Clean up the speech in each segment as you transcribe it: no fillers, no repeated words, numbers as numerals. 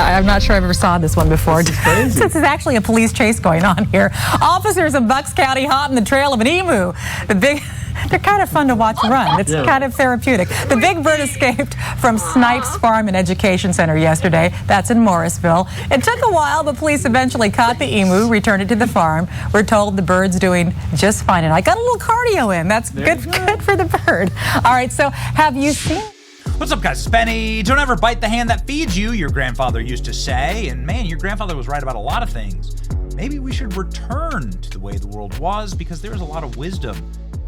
I'm not sure I've ever saw this one before. This is crazy. This is actually a police chase going on here. Officers in Bucks County hot in the trail of an emu. They're kind of fun to watch run. It's kind of therapeutic. The big bird escaped from Snipes Farm and Education Center yesterday. That's in Morrisville. It took a while, but police eventually caught the emu, returned it to the farm. We're told the bird's doing just fine. And I got a little cardio in. That's good for the bird. All right, so have you seen... What's up, guys? It's Benny. Don't ever bite the hand that feeds you, your grandfather used to say. And man, your grandfather was right about a lot of things. Maybe we should return to the way the world was because there's a lot of wisdom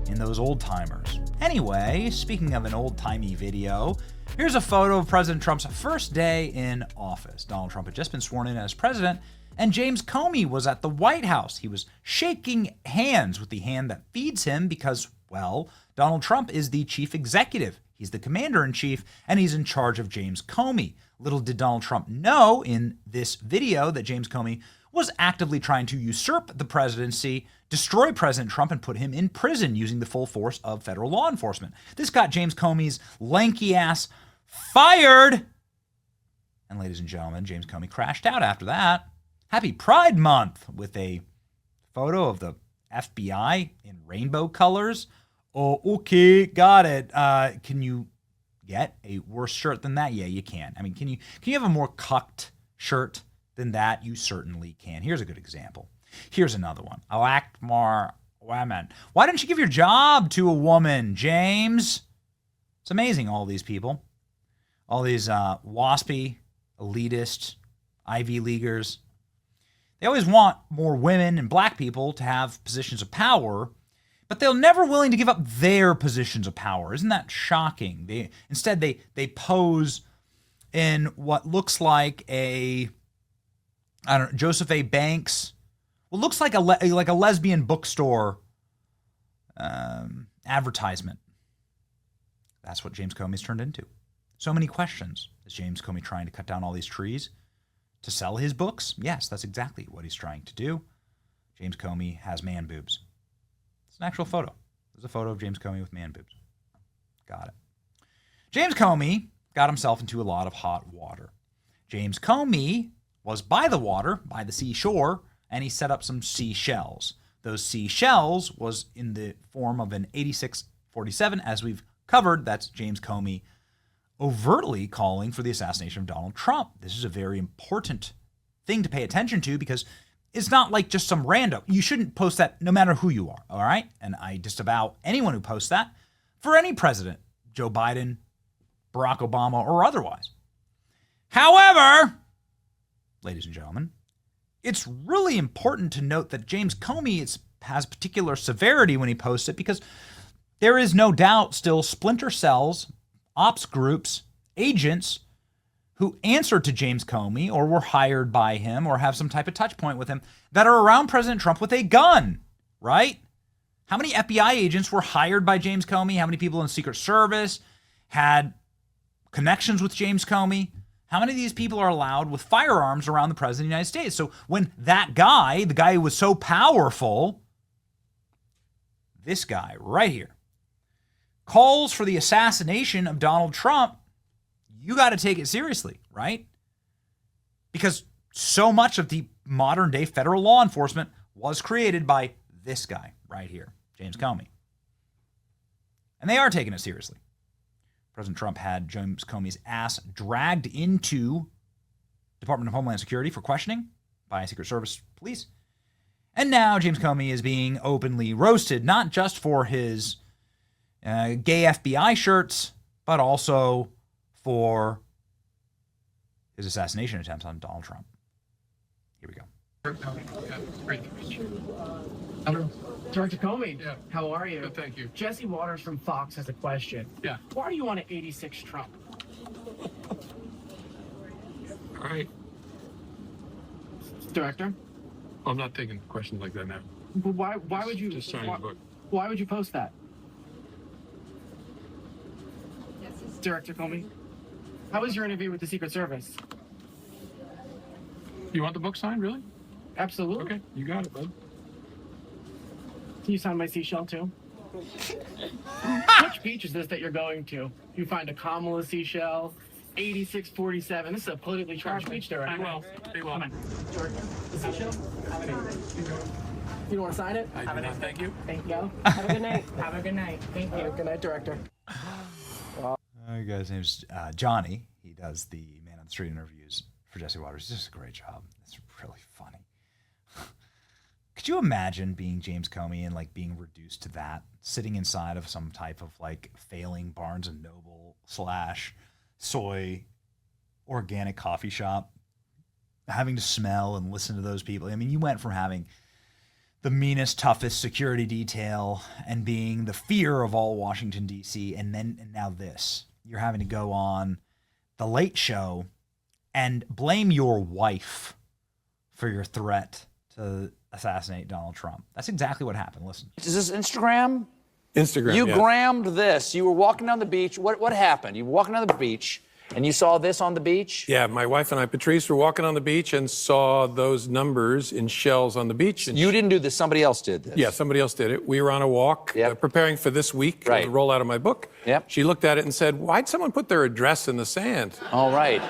in those old timers. Anyway, speaking of an old-timey video, here's a photo of President Trump's first day in office. Donald Trump had just been sworn in as president, and James Comey was at the White House. He was shaking hands with the hand that feeds him because, well, Donald Trump is the chief executive. He's the commander-in-chief, and he's in charge of James Comey. Little did Donald Trump know in this video that James Comey was actively trying to usurp the presidency, destroy President Trump, and put him in prison using the full force of federal law enforcement. This got James Comey's lanky ass fired. And ladies and gentlemen, James Comey crashed out after that. Happy Pride Month with a photo of the FBI in rainbow colors. Oh, okay, got it. Can you get a worse shirt than that? Yeah, you can. I mean, can you have a more cucked shirt than that? You certainly can. Here's a good example. Here's another one. I like more women. Why didn't you give your job to a woman, James? It's amazing, all these people. All these waspy, elitist, Ivy Leaguers. They always want more women and black people to have positions of power, but they're never willing to give up their positions of power. Isn't that shocking? Instead, they pose in what looks like a, I don't know, Joseph A. Banks. What looks like a lesbian bookstore advertisement. That's what James Comey's turned into. So many questions. Is James Comey trying to cut down all these trees to sell his books? Yes, that's exactly what he's trying to do. James Comey has man boobs. It's an actual photo. There's a photo of James Comey with man boobs. Got it. James Comey got himself into a lot of hot water. James Comey was by the water, by the seashore, and he set up some seashells. Those seashells was in the form of an 86-47, as we've covered. That's James Comey overtly calling for the assassination of Donald Trump. This is a very important thing to pay attention to because it's not like just some rando. You shouldn't post that no matter who you are, all right? And I disavow anyone who posts that for any president, Joe Biden, Barack Obama, or otherwise. However, ladies and gentlemen, it's really important to note that James Comey has particular severity when he posts it because there is no doubt still splinter cells, ops groups, agents who answer to James Comey or were hired by him or have some type of touch point with him that are around President Trump with a gun, right? How many FBI agents were hired by James Comey? How many people in the Secret Service had connections with James Comey? How many of these people are allowed with firearms around the President of the United States? So when that guy, the guy who was so powerful, this guy right here, calls for the assassination of Donald Trump, you got to take it seriously, right? Because so much of the modern day federal law enforcement was created by this guy right here, James Comey. And they are taking it seriously. President Trump had James Comey's ass dragged into Department of Homeland Security for questioning by Secret Service police. And now James Comey is being openly roasted, not just for his gay FBI shirts, but also for his assassination attempts on Donald Trump. Here we go. Director Comey, yeah. How are you? Good, thank you. Jesse Waters from Fox has a question. Yeah. Why are you on an 86 Trump? All right. Director? I'm not taking questions like that now. But why would you Just signing the book. why would you post that? Director Comey, how was your interview with the Secret Service? You want the book signed, really? Absolutely. Okay, you got it, bud. Can you sign my seashell too? Which beach is this that you're going to? You find a Kamala seashell, 8647. This is a politically charged speech, Director. Stay well. Stay well. Come on. Director, the seashell. You don't want to sign it? I do not, thank you. Thank you. Have a good night. Have a good night. Thank you. Good night, Director. The guy's name's Johnny. He does the man on the street interviews for Jesse Waters. He does a great job. It's really funny. Could you imagine being James Comey and like being reduced to that, sitting inside of some type of like failing Barnes and Noble / soy organic coffee shop, having to smell and listen to those people? I mean, you went from having the meanest, toughest security detail and being the fear of all Washington, D.C., and now this. You're having to go on The Late Show and blame your wife for your threat to assassinate Donald Trump. That's exactly what happened. Listen. Is this Instagram? Instagram. You yes. grammed this. You were walking down the beach. What happened? You were walking down the beach, and you saw this on the beach? Yeah, my wife and I, Patrice, were walking on the beach and saw those numbers in shells on the beach. And You didn't do this. Somebody else did this. yeah, somebody else did it. We were on a walk preparing for this week, Right. the rollout of my book. Yep. She looked at it and said, "Why'd someone put their address in the sand?" All right.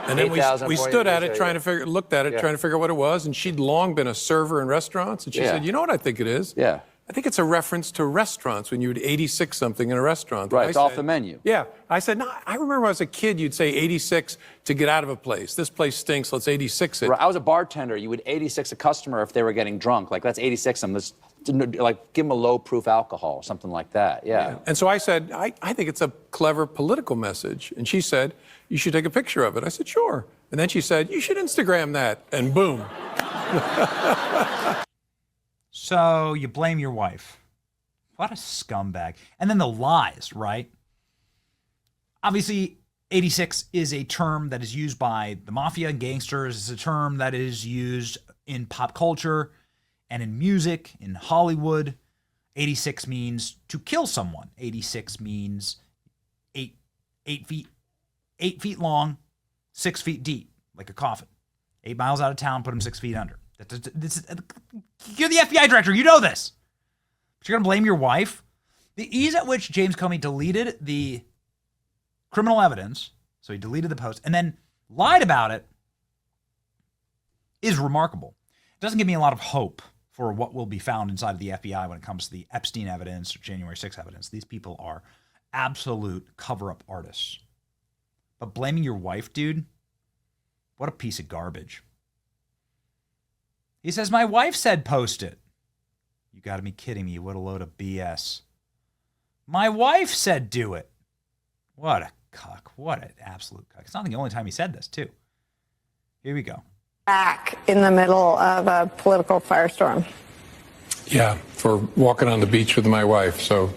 And then we 8,040 stood at it, degrees, looked at it, trying to figure out what it was. And she'd long been a server in restaurants. And she Yeah. said, "You know what I think it is? Yeah. I think it's a reference to restaurants when you would 86 something in a restaurant." Right, And it's I off said- the menu. Yeah. I said, "No, I remember when I was a kid, you'd say 86 to get out of a place. This place stinks, let's 86 it." I was a bartender. You would 86 a customer if they were getting drunk. Like, let's 86 them. Let's, like, give them a low-proof alcohol or something like that. Yeah. And so I said, I think it's a clever political message. And she said, "You should take a picture of it." I said, "Sure." And then she said, "You should Instagram that." And boom. So you blame your wife. What a scumbag. And then the lies, right? Obviously, 86 is a term that is used by the mafia and gangsters. It's a term that is used in pop culture and in music, in Hollywood. 86 means to kill someone. 86 means eight feet long, 6 feet deep, like a coffin. 8 miles out of town, put him 6 feet under. You're the FBI director. You know this. But you're going to blame your wife? The ease at which James Comey deleted the criminal evidence, so he deleted the post, and then lied about it, is remarkable. It doesn't give me a lot of hope for what will be found inside of the FBI when it comes to the Epstein evidence or January 6th evidence. These people are absolute cover-up artists. But blaming your wife, dude, what a piece of garbage. He says, "My wife said post it." You got to be kidding me. What a load of BS. My wife said do it. What a cuck. What an absolute cuck. It's not the only time he said this, too. Here we go. Back in the middle of a political firestorm. Yeah, for walking on the beach with my wife. So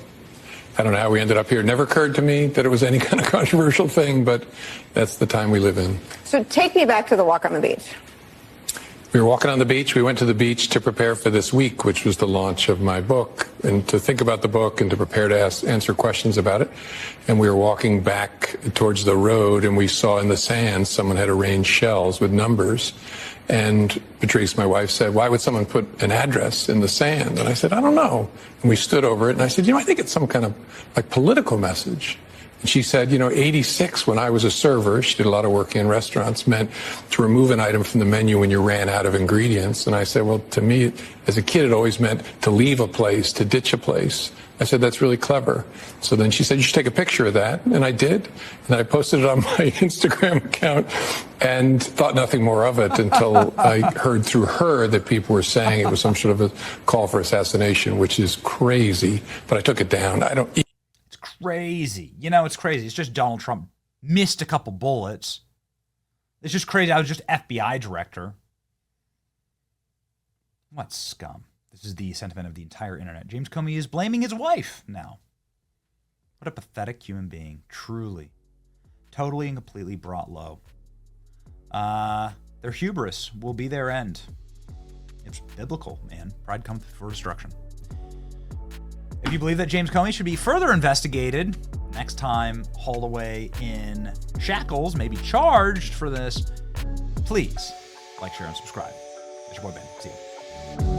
I don't know how we ended up here. It never occurred to me that it was any kind of controversial thing, but that's the time we live in. So take me back to the walk on the beach. We were walking on the beach. We went to the beach to prepare for this week, which was the launch of my book, and to think about the book and to prepare to answer questions about it. And we were walking back towards the road, and we saw in the sand someone had arranged shells with numbers. And Patrice, my wife, said, "Why would someone put an address in the sand?" And I said, "I don't know." And we stood over it, and I said, "I think it's some kind of like political message." And she said, 86, when I was a server, she did a lot of work in restaurants, meant to remove an item from the menu when you ran out of ingredients. And I said, well, to me, as a kid, it always meant to leave a place, to ditch a place. I said, that's really clever. So then she said, you should take a picture of that. And I did. And I posted it on my Instagram account and thought nothing more of it until I heard through her that people were saying it was some sort of a call for assassination, which is crazy. But I took it down. Crazy. It's crazy. It's just Donald Trump missed a couple bullets. It's just crazy. I was just FBI director. What scum. This is the sentiment of the entire internet. James Comey is blaming his wife now. What a pathetic human being. Truly. Totally and completely brought low. Their hubris will be their end. It's biblical, man. Pride comes before destruction. If you believe that James Comey should be further investigated, next time hauled away in shackles, maybe charged for this, please like, share, and subscribe. It's your boy Ben. See you.